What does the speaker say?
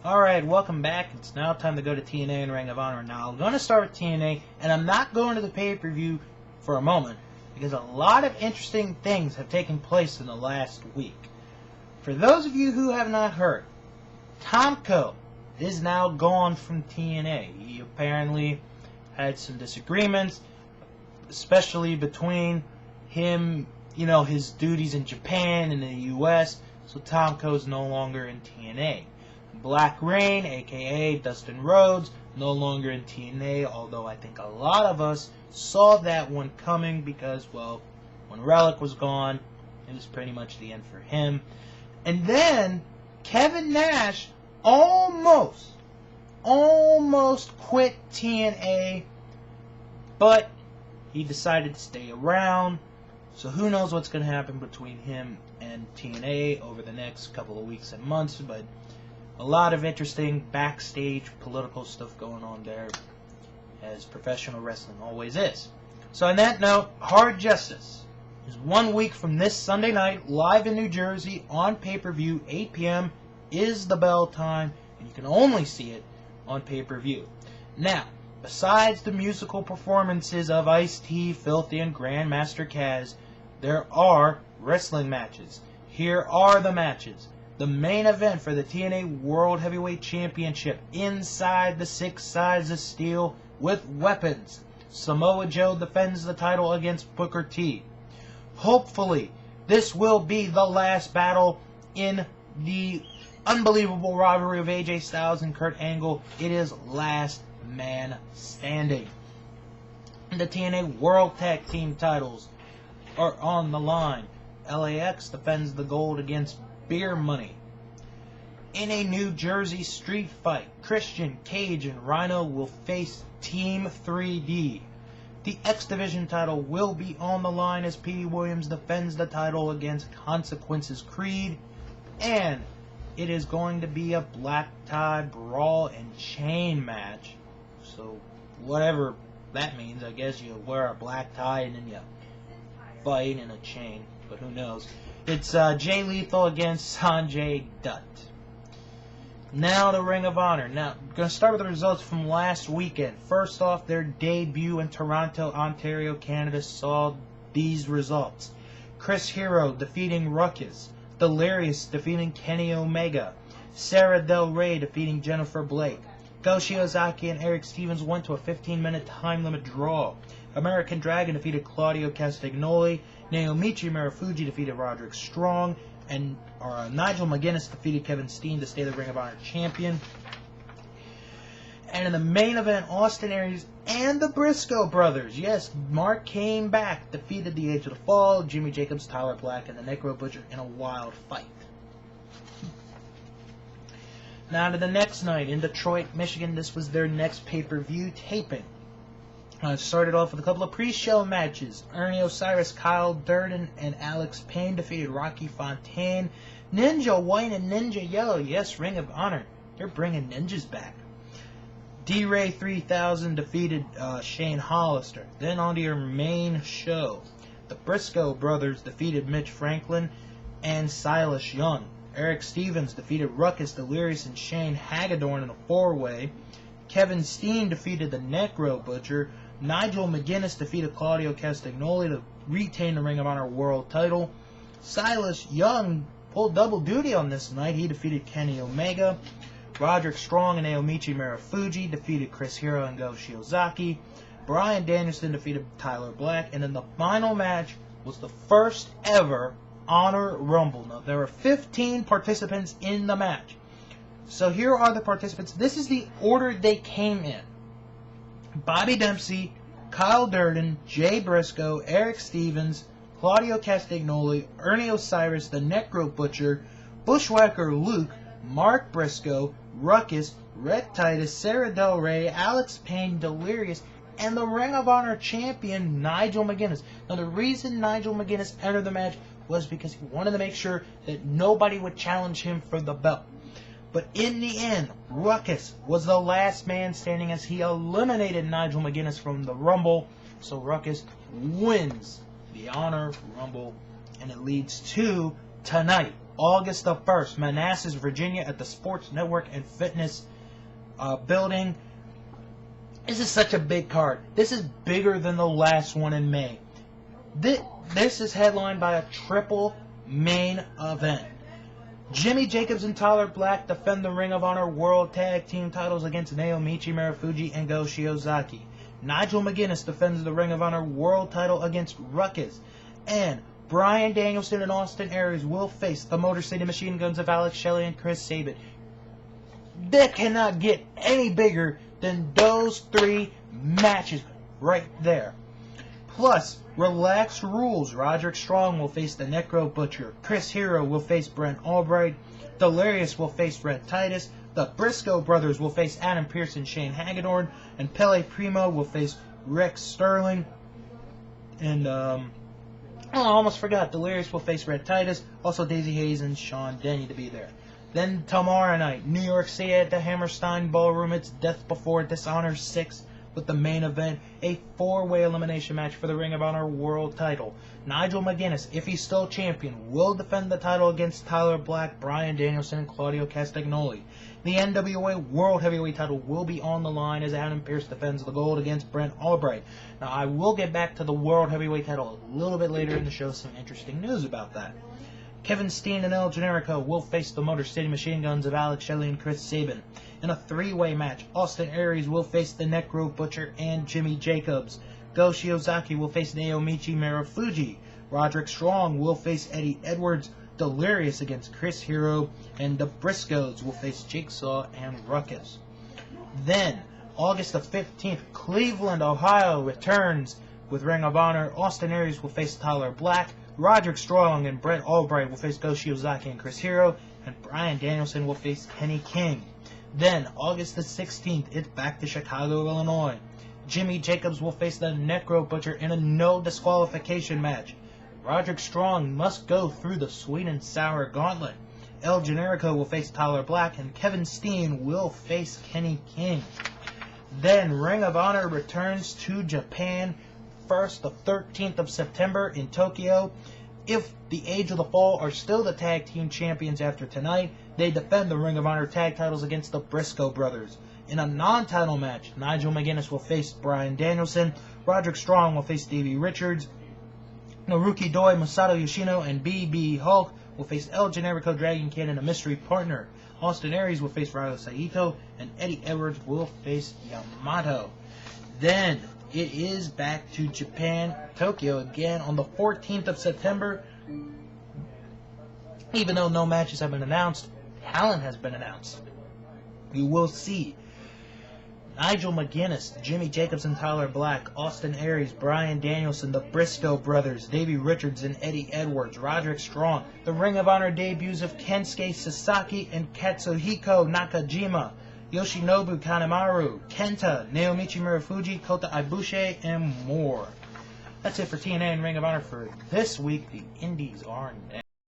Alright, welcome back. It's now time to go to TNA and Ring of Honor. Now, I'm going to start with TNA, and I'm not going to the pay-per-view for a moment, because a lot of interesting things have taken place in the last week. For those of you who have not heard, Tomko is now gone from TNA. He apparently had some disagreements, especially between him, his duties in Japan and in the US, so Tomko is no longer in TNA. Black Reign, a.k.a. Dustin Rhodes, no longer in TNA, although I think a lot of us saw that one coming because, well, when Relic was gone, it was pretty much the end for him. And then, Kevin Nash almost quit TNA, but he decided to stay around, so who knows what's going to happen between him and TNA over the next couple of weeks and months, but a lot of interesting backstage political stuff going on there, as professional wrestling always is. So on that note, Hard Justice is 1 week from this Sunday night, live in New Jersey, on pay-per-view, 8 p.m. is the bell time, and you can only see it on pay-per-view. Now, besides the musical performances of Ice-T, Filthy, and Grandmaster Caz, there are wrestling matches. Here are the matches. The main event for the TNA World Heavyweight Championship, inside the 6 sides of steel with weapons. Samoa Joe defends the title against Booker T. Hopefully, this will be the last battle in the unbelievable rivalry of AJ Styles and Kurt Angle. It is last man standing. The TNA World Tag Team titles are on the line. LAX defends the gold against Beer Money. In a New Jersey street fight, Christian, Cage, and Rhino will face Team 3D. The X Division title will be on the line as Petey Williams defends the title against Consequences Creed. And it is going to be a black tie brawl and chain match. So, whatever that means, I guess you wear a black tie and then you fight in a chain. But who knows. It's Jay Lethal against Sanjay Dutt. Now the Ring of Honor. Now, I'm going to start with the results from last weekend. First off, their debut in Toronto, Ontario, Canada saw these results. Chris Hero defeating Ruckus. Delirious defeating Kenny Omega. Sarah Del Rey defeating Jennifer Blake. Go Shiozaki and Eric Stevens went to a 15-minute time limit draw. American Dragon defeated Claudio Castagnoli. Naomichi Marufuji defeated Roderick Strong. And Nigel McGuinness defeated Kevin Steen to stay the Ring of Honor champion. And in the main event, Austin Aries and the Briscoe brothers, yes, Mark came back, defeated the Age of the Fall, Jimmy Jacobs, Tyler Black, and the Necro Butcher in a wild fight. Now to the next night in Detroit, Michigan. This was their next pay-per-view taping. Started off with a couple of pre-show matches. Ernie Osiris, Kyle Durden, and Alex Payne defeated Rocky Fontaine. Ninja White and Ninja Yellow. Yes, Ring of Honor. They're bringing ninjas back. D-Ray 3000 defeated Shane Hollister. Then on to your main show. The Briscoe brothers defeated Mitch Franklin and Silas Young. Eric Stevens defeated Ruckus, Delirious, and Shane Hagedorn in a 4-way. Kevin Steen defeated the Necro Butcher. Nigel McGuinness defeated Claudio Castagnoli to retain the Ring of Honor World title. Silas Young pulled double duty on this night. He defeated Kenny Omega. Roderick Strong and Naomichi Marufuji defeated Chris Hero and Go Shiozaki. Bryan Danielson defeated Tyler Black. And then the final match was the first ever Honor Rumble. Now, there were 15 participants in the match. So here are the participants. This is the order they came in. Bobby Dempsey, Kyle Durden, Jay Briscoe, Eric Stevens, Claudio Castagnoli, Ernie Osiris, the Necro Butcher, Bushwhacker Luke, Mark Briscoe, Ruckus, Red Titus, Sarah Del Rey, Alex Payne, Delirious, and the Ring of Honor champion, Nigel McGuinness. Now, the reason Nigel McGuinness entered the match was because he wanted to make sure that nobody would challenge him for the belt. But in the end, Ruckus was the last man standing as he eliminated Nigel McGuinness from the Rumble. So Ruckus wins the Honor Rumble, and it leads to tonight, August the 1st, Manassas, Virginia at the Sports Network and Fitness building. This is such a big card. This is bigger than the last one in May. This is headlined by a triple main event. Jimmy Jacobs and Tyler Black defend the Ring of Honor World Tag Team titles against Naomichi Marufuji and Go Shiozaki. Nigel McGuinness defends the Ring of Honor World title against Ruckus. And Bryan Danielson and Austin Aries will face the Motor City Machine Guns of Alex Shelley and Chris Sabin. That cannot get any bigger than those three matches right there. Plus, relaxed rules. Roderick Strong will face the Necro Butcher. Chris Hero will face Brent Albright. Delirious will face Red Titus. The Briscoe brothers will face Adam Pearce and Shane Hagedorn. And Pele Primo will face Rex Sterling. And, I almost forgot. Delirious will face Red Titus. Also, Daisy Hayes and Sean Denny to be there. Then tomorrow night, New York City at the Hammerstein Ballroom. It's Death Before Dishonor 6. With the main event, a 4-way elimination match for the Ring of Honor World title. Nigel McGuinness, if he's still champion, will defend the title against Tyler Black, Bryan Danielson, and Claudio Castagnoli. The NWA World Heavyweight title will be on the line as Adam Pearce defends the gold against Brent Albright. Now, I will get back to the World Heavyweight title a little bit later in the show, some interesting news about that. Kevin Steen and El Generico will face the Motor City Machine Guns of Alex Shelley and Chris Sabin. In a 3-way match, Austin Aries will face the Necro Butcher and Jimmy Jacobs. Go Shiozaki will face Naomichi Marufuji. Roderick Strong will face Eddie Edwards. Delirious against Chris Hero. And the Briscoes will face Jigsaw and Ruckus. Then, August the 15th, Cleveland, Ohio returns with Ring of Honor. Austin Aries will face Tyler Black. Roderick Strong and Brett Albright will face Go Shiozaki and Chris Hero. And Bryan Danielson will face Kenny King. Then, August the 16th, it's back to Chicago, Illinois. Jimmy Jacobs will face the Necro Butcher in a no disqualification match. Roderick Strong must go through the sweet and sour gauntlet. El Generico will face Tyler Black, and Kevin Steen will face Kenny King. Then, Ring of Honor returns to Japan, first the 13th of September in Tokyo. If the Age of the Fall are still the tag team champions after tonight, they defend the Ring of Honor tag titles against the Briscoe brothers. In a non-title match, Nigel McGuinness will face Bryan Danielson, Roderick Strong will face Davey Richards, Naruki Doi, Masato Yoshino, and BB Hulk will face El Generico, Dragon Kid, and a mystery partner. Austin Aries will face Ryo Saito, and Eddie Edwards will face Yamato. Then, it is back to Japan, Tokyo again on the 14th of September. Even though no matches have been announced, talent has been announced. You will see Nigel McGuinness, Jimmy Jacobs and Tyler Black, Austin Aries, Bryan Danielson, the Briscoe brothers, Davey Richards and Eddie Edwards, Roderick Strong, the Ring of Honor debuts of Kensuke Sasaki and Katsuhiko Nakajima, Yoshinobu Kanemaru, Kenta, Naomichi Marufuji, Kota Ibushi, and more. That's it for TNA and Ring of Honor for this week. The Indies are next.